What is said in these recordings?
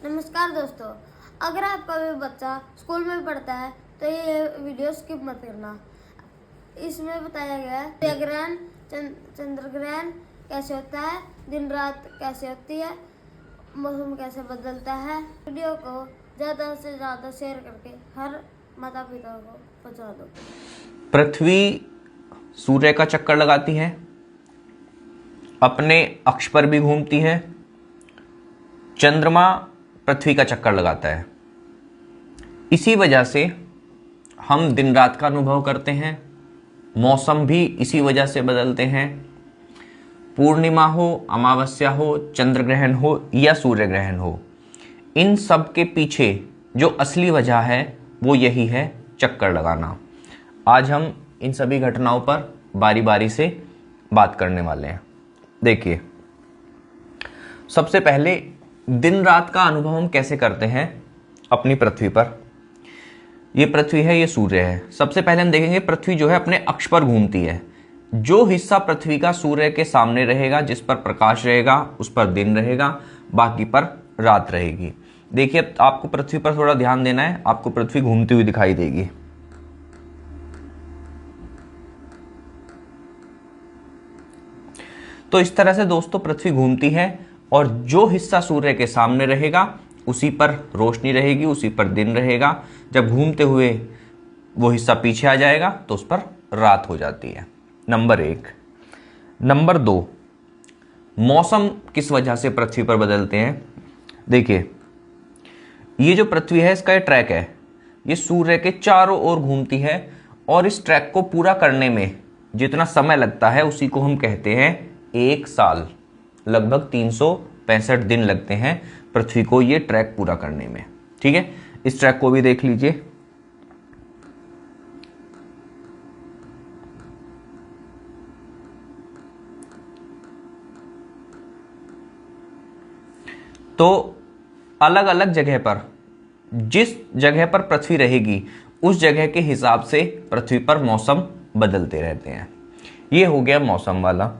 नमस्कार दोस्तों, अगर आपका भी बच्चा स्कूल में पढ़ता है तो ये वीडियो स्किप मत करना। इसमें बताया गया है सूर्य ग्रहण, चंद्र ग्रहण कैसे होता है, दिन रात कैसे होती है, मौसम कैसे बदलता है। वीडियो को ज़्यादा से ज़्यादा शेयर करके हर माता पिता को पहुँचा दो। पृथ्वी सूर्य का चक्कर लगाती है, अपने अक्ष पर भी घूमती है। चंद्रमा पृथ्वी का चक्कर लगाता है। इसी वजह से हम दिन रात का अनुभव करते हैं। मौसम भी इसी वजह से बदलते हैं। पूर्णिमा हो, अमावस्या हो, चंद्र ग्रहण हो या सूर्य ग्रहण हो, इन सब के पीछे जो असली वजह है वो यही है, चक्कर लगाना। आज हम इन सभी घटनाओं पर बारी बारी से बात करने वाले हैं। देखिए, सबसे पहले दिन रात का अनुभव हम कैसे करते हैं अपनी पृथ्वी पर। ये पृथ्वी है, ये सूर्य है। सबसे पहले हम देखेंगे पृथ्वी जो है अपने अक्ष पर घूमती है। जो हिस्सा पृथ्वी का सूर्य के सामने रहेगा, जिस पर प्रकाश रहेगा, उस पर दिन रहेगा, बाकी पर रात रहेगी। देखिए, अब आपको पृथ्वी पर थोड़ा ध्यान देना है। आपको पृथ्वी घूमती हुई दिखाई देगी। तो इस तरह से दोस्तों पृथ्वी घूमती है और जो हिस्सा सूर्य के सामने रहेगा उसी पर रोशनी रहेगी, उसी पर दिन रहेगा। जब घूमते हुए वो हिस्सा पीछे आ जाएगा तो उस पर रात हो जाती है। नंबर 1। नंबर 2, मौसम किस वजह से पृथ्वी पर बदलते हैं। देखिए, ये जो पृथ्वी है इसका ये ट्रैक है, ये सूर्य के चारों ओर घूमती है और इस ट्रैक को पूरा करने में जितना समय लगता है उसी को हम कहते हैं 1 साल। लगभग 365 दिन लगते हैं पृथ्वी को ये ट्रैक पूरा करने में। ठीक है, इस ट्रैक को भी देख लीजिए। तो अलग अलग जगह पर, जिस जगह पर पृथ्वी रहेगी उस जगह के हिसाब से पृथ्वी पर मौसम बदलते रहते हैं। ये हो गया मौसम वाला।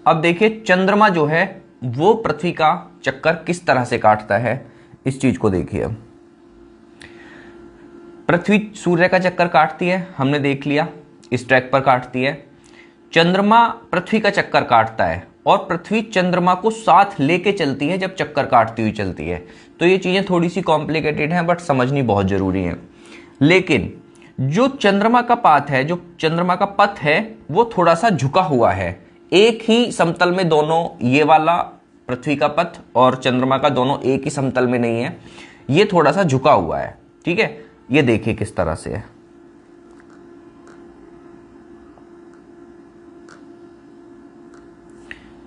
अब देखिए, चंद्रमा जो है वो पृथ्वी का चक्कर किस तरह से काटता है, इस चीज को देखिए। पृथ्वी सूर्य का चक्कर काटती है, हमने देख लिया, इस ट्रैक पर काटती है। चंद्रमा पृथ्वी का चक्कर काटता है और पृथ्वी चंद्रमा को साथ लेके चलती है जब चक्कर काटती हुई चलती है। तो ये चीजें थोड़ी सी कॉम्प्लिकेटेड हैं, बट समझनी बहुत जरूरी है। लेकिन जो चंद्रमा का पाथ है, जो चंद्रमा का पथ है, वो थोड़ा सा झुका हुआ है। एक ही समतल में दोनों, ये वाला पृथ्वी का पथ और चंद्रमा का दोनों एक ही समतल में नहीं है, ये थोड़ा सा झुका हुआ है। ठीक है, ये देखिए किस तरह से है।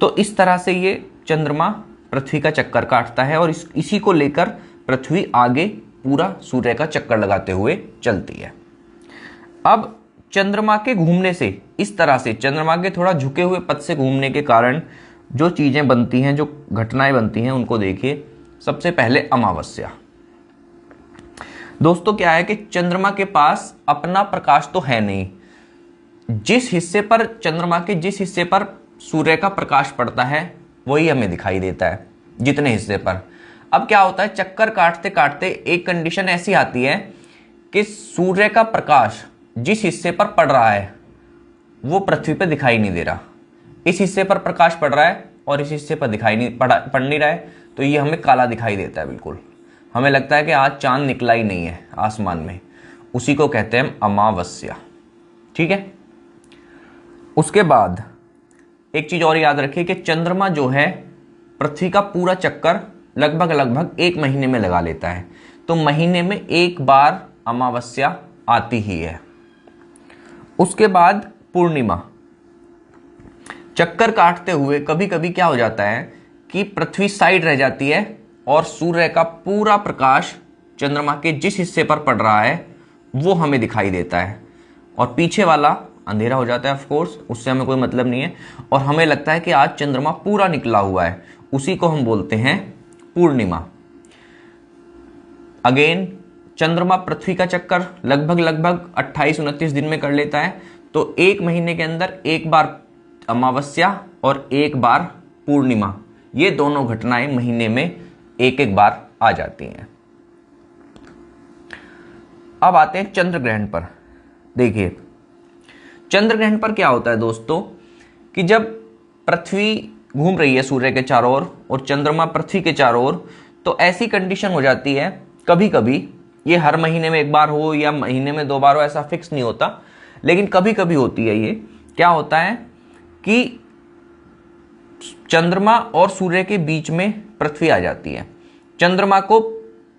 तो इस तरह से ये चंद्रमा पृथ्वी का चक्कर काटता है और इसी को लेकर पृथ्वी आगे पूरा सूर्य का चक्कर लगाते हुए चलती है। अब चंद्रमा के घूमने से, इस तरह से चंद्रमा के थोड़ा झुके हुए पथ से घूमने के कारण जो चीजें बनती हैं, जो घटनाएं बनती हैं, उनको देखिए। सबसे पहले अमावस्या। दोस्तों, क्या है कि चंद्रमा के पास अपना प्रकाश तो है नहीं। जिस हिस्से पर चंद्रमा के जिस हिस्से पर सूर्य का प्रकाश पड़ता है वही हमें दिखाई देता है, जितने हिस्से पर। अब क्या होता है, चक्कर काटते काटते एक कंडीशन ऐसी आती है कि सूर्य का प्रकाश जिस हिस्से पर पड़ रहा है वो पृथ्वी पर दिखाई नहीं दे रहा। इस हिस्से पर प्रकाश पड़ रहा है और इस हिस्से पर पड़ नहीं रहा है, तो ये हमें काला दिखाई देता है। बिल्कुल हमें लगता है कि आज चांद निकला ही नहीं है आसमान में। उसी को कहते हैं अमावस्या। ठीक है, उसके बाद एक चीज और याद रखिए कि चंद्रमा जो है पृथ्वी का पूरा चक्कर लगभग 1 महीने में लगा लेता है। तो महीने में 1 बार अमावस्या आती ही है। उसके बाद पूर्णिमा। चक्कर काटते हुए कभी कभी क्या हो जाता है कि पृथ्वी साइड रह जाती है और सूर्य का पूरा प्रकाश चंद्रमा के जिस हिस्से पर पड़ रहा है वो हमें दिखाई देता है और पीछे वाला अंधेरा हो जाता है। ऑफ कोर्स उससे हमें कोई मतलब नहीं है और हमें लगता है कि आज चंद्रमा पूरा निकला हुआ है। उसी को हम बोलते हैं पूर्णिमा। अगेन, चंद्रमा पृथ्वी का चक्कर लगभग 28-29 दिन में कर लेता है। तो 1 महीने के अंदर 1 बार अमावस्या और 1 बार पूर्णिमा, ये दोनों घटनाएं महीने में एक एक बार आ जाती हैं। अब आते हैं चंद्र ग्रहण पर। देखिए चंद्र ग्रहण पर क्या होता है दोस्तों कि जब पृथ्वी घूम रही है सूर्य के चारों ओर और चंद्रमा पृथ्वी के चारों ओर, तो ऐसी कंडीशन हो जाती है कभी कभी, ये हर महीने में एक बार हो या महीने में 2 बार हो ऐसा फिक्स नहीं होता, लेकिन कभी कभी होती है। ये क्या होता है कि चंद्रमा और सूर्य के बीच में पृथ्वी आ जाती है, चंद्रमा को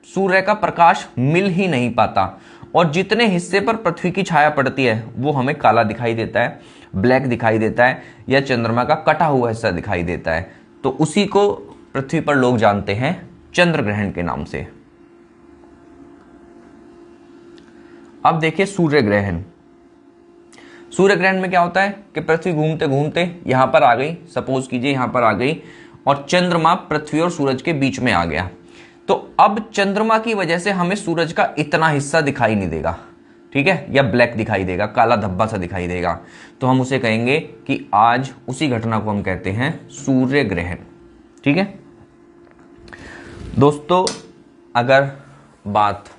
सूर्य का प्रकाश मिल ही नहीं पाता और जितने हिस्से पर पृथ्वी की छाया पड़ती है वो हमें काला दिखाई देता है, ब्लैक दिखाई देता है या चंद्रमा का कटा हुआ हिस्सा दिखाई देता है। तो उसी को पृथ्वी पर लोग जानते हैं चंद्र ग्रहण के नाम से। अब देखिए सूर्य ग्रहण। सूर्य ग्रहण में क्या होता है कि पृथ्वी घूमते घूमते यहां पर आ गई, सपोज कीजिए यहां पर आ गई और चंद्रमा पृथ्वी और सूरज के बीच में आ गया। तो अब चंद्रमा की वजह से हमें सूरज का इतना हिस्सा दिखाई नहीं देगा, ठीक है, या ब्लैक दिखाई देगा, काला धब्बा सा दिखाई देगा। तो हम उसे कहेंगे कि आज उसी घटना को हम कहते हैं सूर्य ग्रहण। ठीक है दोस्तों, अगर बात